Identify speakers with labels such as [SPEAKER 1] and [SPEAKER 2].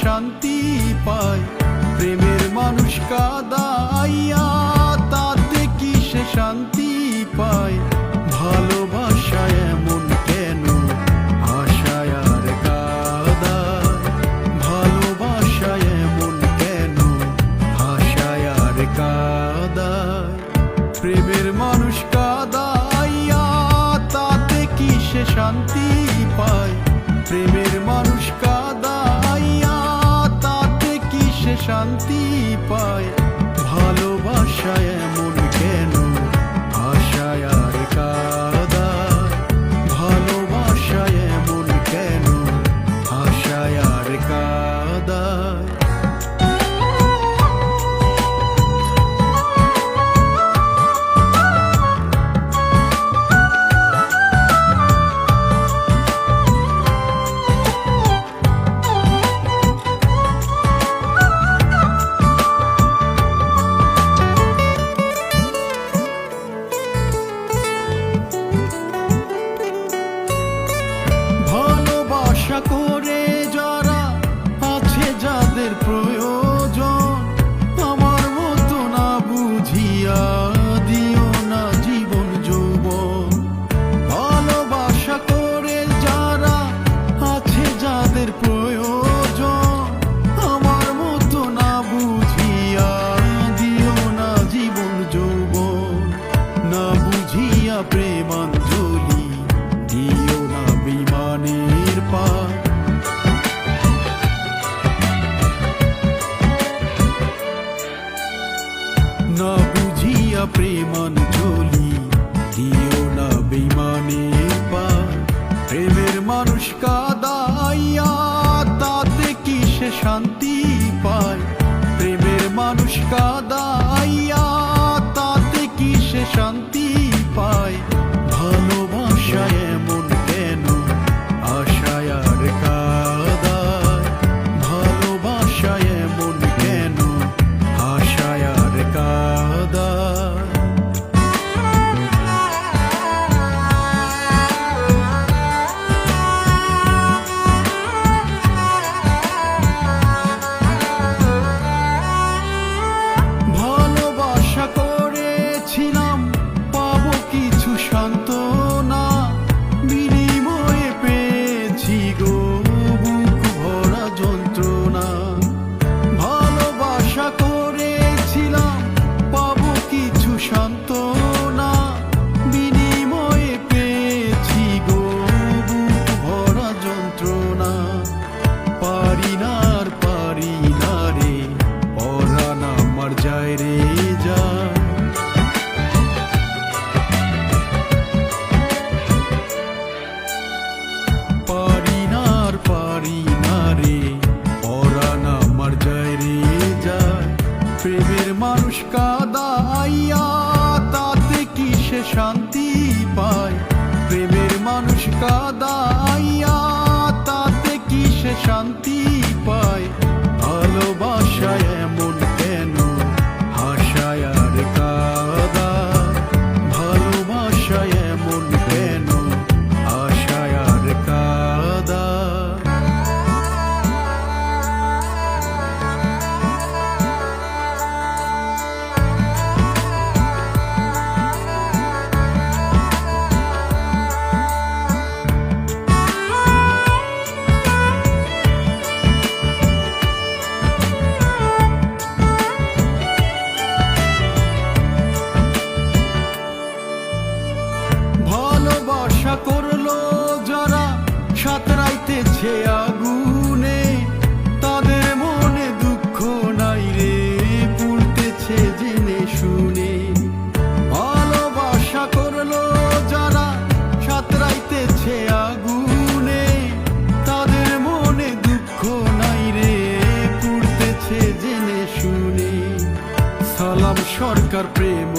[SPEAKER 1] শান্তি পায়। প্রেমের মানুষ কাঁদাইয়া তাতে কি সে শান্তি পায়? ভালোবাসা এমন কেন আশায় আর কাঁদায়? ভালোবাসা এমন কেন আশায় আর কাঁদায়? প্রেমের মানুষ কাঁদাইয়া তাতে কি সে শান্তি পায়? প্রেমের মানুষ কাঁদাইয়া তাতে কি সে শান্তি পায়? ভালোবাসা এমন কেন আশায় আর কাঁদায়? ভালোবাসা এমন কেন আশায় আর কাঁদায়? ভালোবাসা করে যারা আছে যাদের প্রয়োজন, আমার মতো না বুঝিয়া দিও না জীবন যৌবন। ভালোবাসা করে যারা আছে যাদের প্রয়োজন, আমার মতো না বুঝিয়া দিও না জীবন যৌবন। না বুঝিয়া প্রেমাঞ্জলি দিও না বিমানের পার। না বুঝিয়া প্রেমাঞ্জলি দিও না বিমানের পার। প্রেমের মানুষ কাঁদাইয়া তাতে কি সে শান্তি পায়? প্রেমের মানুষ কাঁদাইয়া তাতে কি সে শান্তি পায়? ভালোবাসা এমন কেন আশায় আর কাঁদায়? ভালোবাসা এমন কেন আশায় আর কাঁদায়? ভালোবাসা করেছিলাম পাবো কিছু সান্ত্বনা, বিনিময়ে পেয়েছি গো বুক ভরা যন্ত্রণা। ভালোবাসা করেছিলাম পাবো কিছু সান্ত্বনা, বিনিময়ে পেয়েছি গো বুক ভরা যন্ত্রণা। পারি না আর পারি না রে পরাণ আমার যায় রে যায়। পারি না আর পারি না রে পরাণ আমার যায় রে যায়। প্রেমের মানুষ কাঁদাইয়া তাতে কি সে শান্তি পায়? প্রেমের মানুষ কাঁদাইয়া তাতে কি সে শান্তি পায়? ভালোবাসা এমন কেন আশায় আর কাঁদায়? ভালোবাসা এমন কেন আশায় আর কাঁদায়? ভালোবাসা করলো যারা সাঁতরাইতেছে আগুনে, তাদের মনে দুঃখ নাই রে পুড়তেছে জেনে শুনে। ভালোবাসা করলো যারা সাঁতরাইতেছে আগুনে, তাদের মনে দুঃখ নাই রে পুড়তেছে জেনে শুনে। সালাম সরকার প্রেম